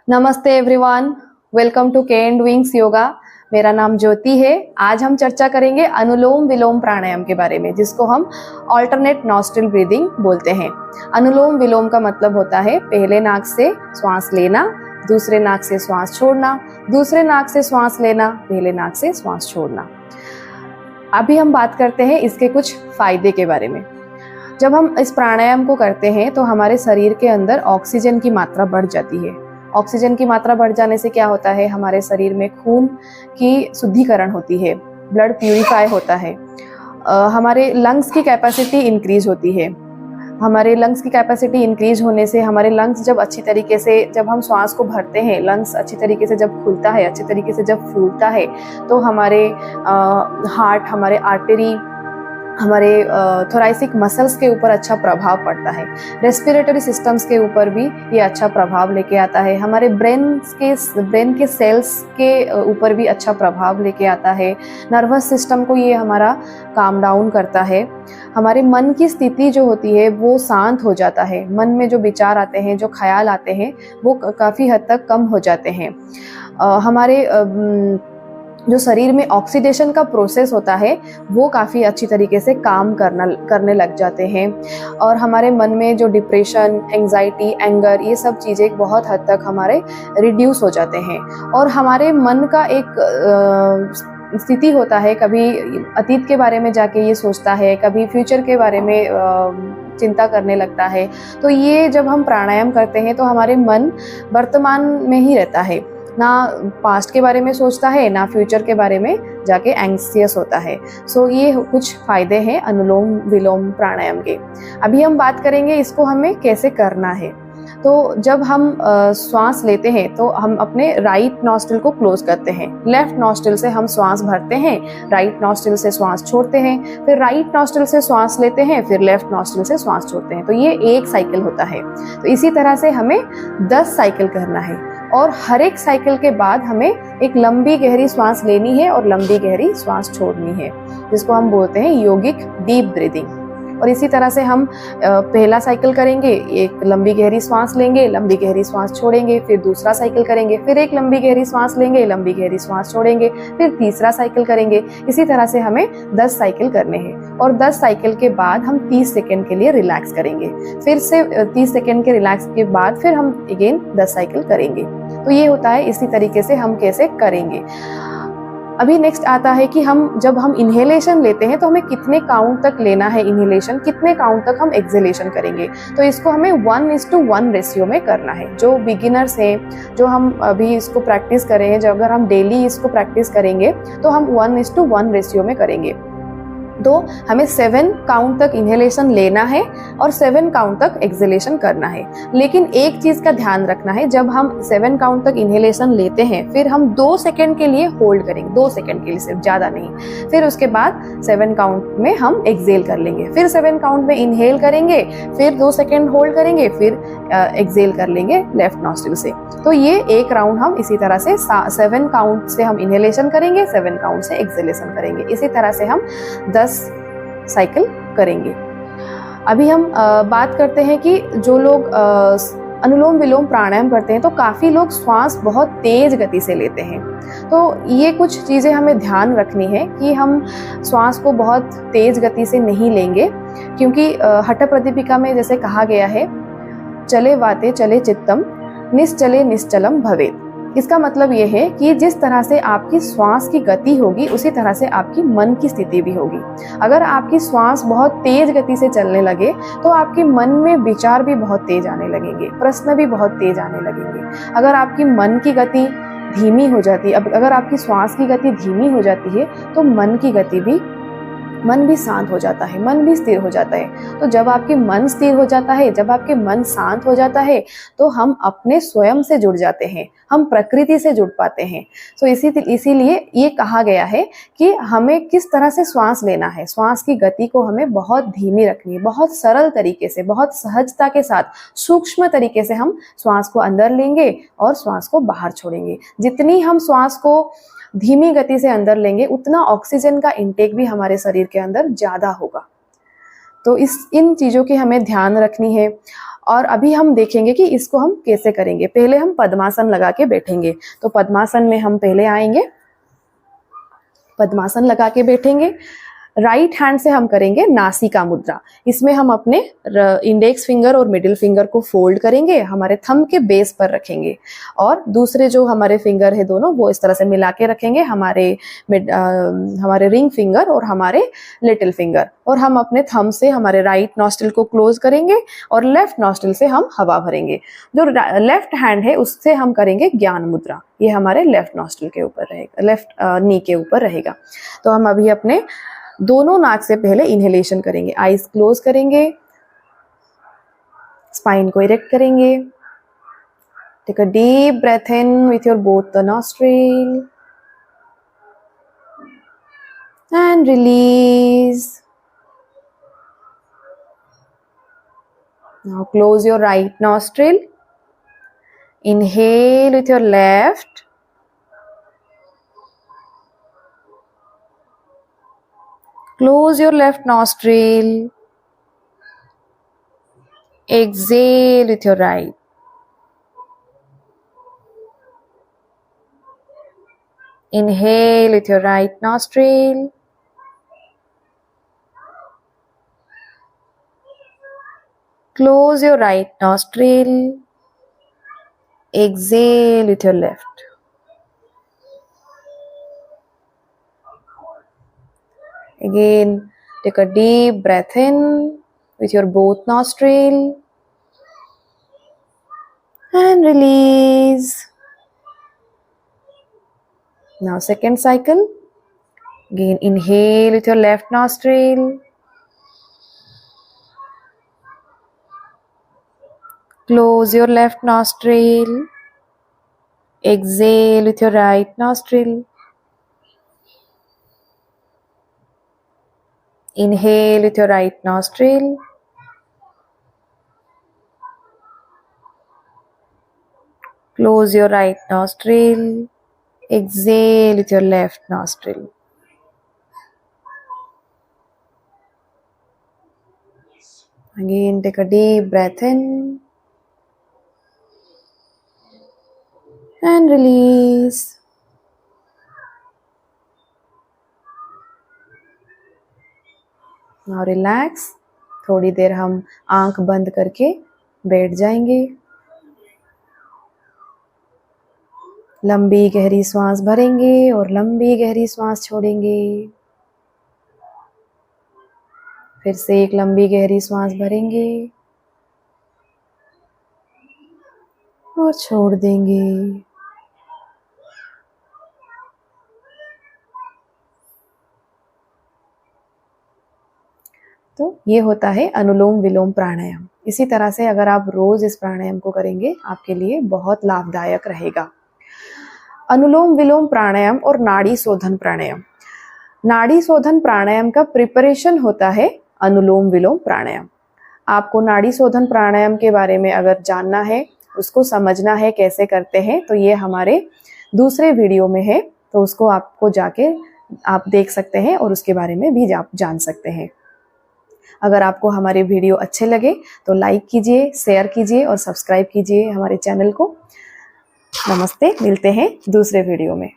नमस्ते everyone, welcome to के and wings yoga. मेरा नाम ज्योति है। आज हम चर्चा करेंगे अनुलोम विलोम प्राणायाम के बारे में, जिसको हम ऑल्टरनेट नॉस्ट्रिल ब्रीदिंग बोलते हैं। अनुलोम विलोम का मतलब होता है पहले नाक से श्वास लेना, दूसरे नाक से श्वास छोड़ना, दूसरे नाक से श्वास लेना, पहले नाक से श्वास छोड़ना। अभी हम बात करते हैं इसके कुछ फायदे के बारे में। जब हम इस प्राणायाम को करते हैं तो हमारे शरीर के अंदर ऑक्सीजन की मात्रा बढ़ जाती है। ऑक्सीजन की मात्रा बढ़ जाने से क्या होता है, हमारे शरीर में खून की शुद्धिकरण होती है, ब्लड प्यूरिफाई होता है, हमारे लंग्स की कैपेसिटी इंक्रीज होती है। हमारे लंग्स की कैपेसिटी इंक्रीज होने से हमारे लंग्स जब अच्छी तरीके से, जब हम श्वास को भरते हैं, लंग्स अच्छी तरीके से जब खुलता है, अच्छी तरीके से जब फूलता है, तो हमारे हार्ट, हमारे आर्टरी, हमारे थोराइसिक मसल्स के ऊपर अच्छा प्रभाव पड़ता है। रेस्पिरेटरी सिस्टम्स के ऊपर भी ये अच्छा प्रभाव लेके आता है। हमारे ब्रेन के सेल्स के ऊपर भी अच्छा प्रभाव लेके आता है। नर्वस सिस्टम को ये हमारा काम डाउन करता है। हमारे मन की स्थिति जो होती है वो शांत हो जाता है। मन में जो विचार आते हैं, जो ख्याल आते हैं, वो काफ़ी हद तक कम हो जाते हैं। हमारे जो शरीर में ऑक्सीडेशन का प्रोसेस होता है वो काफ़ी अच्छी तरीके से काम करने लग जाते हैं। और हमारे मन में जो डिप्रेशन, एंजाइटी, एंगर, ये सब चीज़ें बहुत हद तक हमारे रिड्यूस हो जाते हैं। और हमारे मन का एक स्थिति होता है, कभी अतीत के बारे में जाके ये सोचता है, कभी फ्यूचर के बारे में चिंता करने लगता है। तो ये जब हम प्राणायाम करते हैं तो हमारे मन वर्तमान में ही रहता है, ना पास्ट के बारे में सोचता है, ना फ्यूचर के बारे में जाके एंग्जियस होता है। सो ये कुछ फायदे हैं अनुलोम विलोम प्राणायाम के। अभी हम बात करेंगे इसको हमें कैसे करना है। तो जब हम श्वास लेते हैं तो हम अपने राइट नॉस्ट्रिल को क्लोज करते हैं। लेफ्ट नॉस्ट्रिल से हम श्वास भरते हैं, राइट नॉस्ट्रिल से श्वास छोड़ते हैं, फिर राइट नॉस्ट्रिल से श्वास लेते हैं, फिर लेफ्ट नॉस्ट्रिल से श्वास छोड़ते हैं। तो ये एक साइकिल होता है। तो इसी तरह से हमें 10 साइकिल करना है। और हर एक साइकिल के बाद हमें एक लंबी गहरी श्वास लेनी है और लंबी गहरी श्वास छोड़नी है, जिसको हम बोलते हैं योगिक डीप ब्रीदिंग। और इसी तरह से हम पहला साइकिल करेंगे, एक लंबी गहरी श्वास लेंगे, लंबी गहरी श्वास छोड़ेंगे, फिर दूसरा साइकिल करेंगे, फिर एक लंबी गहरी श्वास लेंगे, लंबी गहरी श्वास छोड़ेंगे, फिर तीसरा साइकिल करेंगे। इसी तरह से हमें 10 साइकिल करने हैं। और 10 साइकिल के बाद हम 30 सेकेंड के लिए रिलैक्स करेंगे। फिर से 30 सेकेंड के रिलैक्स के बाद फिर हम अगेन 10 साइकिल करेंगे। तो ये होता है, इसी तरीके से हम कैसे करेंगे। अभी नेक्स्ट आता है कि जब हम इन्हेलेशन लेते हैं तो हमें कितने काउंट तक लेना है इन्हेलेशन, कितने काउंट तक हम एक्सहेलेशन करेंगे। तो इसको हमें 1:1 रेशियो में करना है। जो बिगिनर्स हैं, जो हम अभी इसको प्रैक्टिस कर रहे हैं, जब अगर हम डेली इसको प्रैक्टिस करेंगे तो हम 1:1 रेशियो में करेंगे। तो हमें 7 काउंट तक इन्हेलेशन लेना है और 7 काउंट तक एक्सहेलेशन करना है। लेकिन एक चीज का ध्यान रखना है, जब हम 7 काउंट तक इन्हेलेशन लेते हैं फिर हम 2 सेकेंड के लिए होल्ड करेंगे, 2 सेकेंड के लिए, सिर्फ ज्यादा नहीं। फिर उसके बाद 7 काउंट में हम एक्सहेल कर लेंगे, फिर 7 काउंट में इनहेल करेंगे, फिर 2 सेकेंड होल्ड करेंगे, फिर एक्सहेल कर लेंगे लेफ्ट नॉस्ट्रिल से। तो ये एक राउंड हम इसी तरह से 7 काउंट से हम इनहेलेशन करेंगे, 7 काउंट से एक्सहेलेशन करेंगे। इसी तरह से हम 10 साइकिल करेंगे। अभी हम बात करते हैं कि जो लोग अनुलोम विलोम प्राणायाम करते हैं तो काफ़ी लोग श्वास बहुत तेज गति से लेते हैं। तो ये कुछ चीज़ें हमें ध्यान रखनी है कि हम श्वास को बहुत तेज गति से नहीं लेंगे, क्योंकि हठ प्रदीपिका में जैसे कहा गया है, चले वाते चले चित्तम, निश्चले निश्चलम भवेत्। इसका मतलब ये है कि जिस तरह से आपकी श्वास की गति होगी उसी तरह से आपकी मन की स्थिति भी होगी। अगर आपकी श्वास बहुत तेज गति से चलने लगे तो आपके मन में विचार भी बहुत तेज आने लगेंगे, प्रश्न भी बहुत तेज आने लगेंगे। अगर आपकी मन की गति धीमी हो जाती है, अगर आपकी श्वास की गति धीमी हो जाती है तो मन भी शांत हो जाता है, मन भी स्थिर हो जाता है। तो जब आपके मन स्थिर हो जाता है, जब आपके मन शांत हो जाता है तो हम अपने स्वयं से जुड़ जाते हैं, हम प्रकृति से जुड़ पाते हैं। तो इसीलिए ये कहा गया है कि हमें किस तरह से श्वास लेना है। श्वास की गति को हमें बहुत धीमी रखनी है, बहुत सरल तरीके से, बहुत सहजता के साथ, सूक्ष्म तरीके से हम श्वास को अंदर लेंगे और श्वास को बाहर छोड़ेंगे। जितनी हम श्वास को धीमी गति से अंदर लेंगे उतना ऑक्सीजन का इंटेक भी हमारे शरीर के अंदर ज्यादा होगा। तो इन चीज़ों की हमें ध्यान रखनी है। और अभी हम देखेंगे कि इसको हम कैसे करेंगे। पहले हम पद्मासन लगा के बैठेंगे। तो पद्मासन में हम पहले आएंगे, पद्मासन लगा के बैठेंगे। राइट हैंड से हम करेंगे नासिका मुद्रा। इसमें हम अपने इंडेक्स फिंगर और मिडिल फिंगर को फोल्ड करेंगे, हमारे थंब के बेस पर रखेंगे और दूसरे जो हमारे फिंगर है दोनों वो इस तरह से मिला के रखेंगे, हमारे रिंग फिंगर और हमारे लिटिल फिंगर। और हम अपने थंब से हमारे राइट नॉस्ट्रिल को क्लोज करेंगे और लेफ्ट नॉस्ट्रिल से हम हवा भरेंगे। जो लेफ्ट हैंड है उससे हम करेंगे ज्ञान मुद्रा। ये हमारे लेफ्ट नॉस्ट्रिल के ऊपर रहेगा, लेफ्ट नी के ऊपर रहेगा। तो हम अभी अपने दोनों नाक से पहले इनहेलेशन करेंगे। आईज क्लोज करेंगे, स्पाइन को इरेक्ट करेंगे। Take a deep breath in with your both the nostril and release. Now close your right nostril, inhale with your left, close your left nostril, exhale with your right. Inhale with your right nostril, close your right nostril, exhale with your left. Again, take a deep breath in with your both nostril and release. Now second cycle. Again, inhale with your left nostril, close your left nostril, exhale with your right nostril. Inhale with your right nostril, close your right nostril, exhale with your left nostril. Again, take a deep breath in and release. Now relax. थोड़ी देर हम आंख बंद करके बैठ जाएंगे। लंबी गहरी सांस भरेंगे और लंबी गहरी सांस छोड़ेंगे। फिर से एक लंबी गहरी सांस भरेंगे और छोड़ देंगे। तो ये होता है अनुलोम विलोम प्राणायाम। इसी तरह से अगर आप रोज इस प्राणायाम को करेंगे आपके लिए बहुत लाभदायक रहेगा। अनुलोम विलोम प्राणायाम और नाड़ी शोधन प्राणायाम। नाड़ी शोधन प्राणायाम का प्रिपरेशन होता है अनुलोम विलोम प्राणायाम। आपको नाड़ी शोधन प्राणायाम के बारे में अगर जानना है, उसको समझना है कैसे करते हैं, तो ये हमारे दूसरे वीडियो में है, तो उसको आपको जाके आप देख सकते हैं और उसके बारे में भी आप जान सकते हैं। अगर आपको हमारे वीडियो अच्छे लगे तो लाइक कीजिए, शेयर कीजिए और सब्सक्राइब कीजिए हमारे चैनल को। नमस्ते, मिलते हैं दूसरे वीडियो में।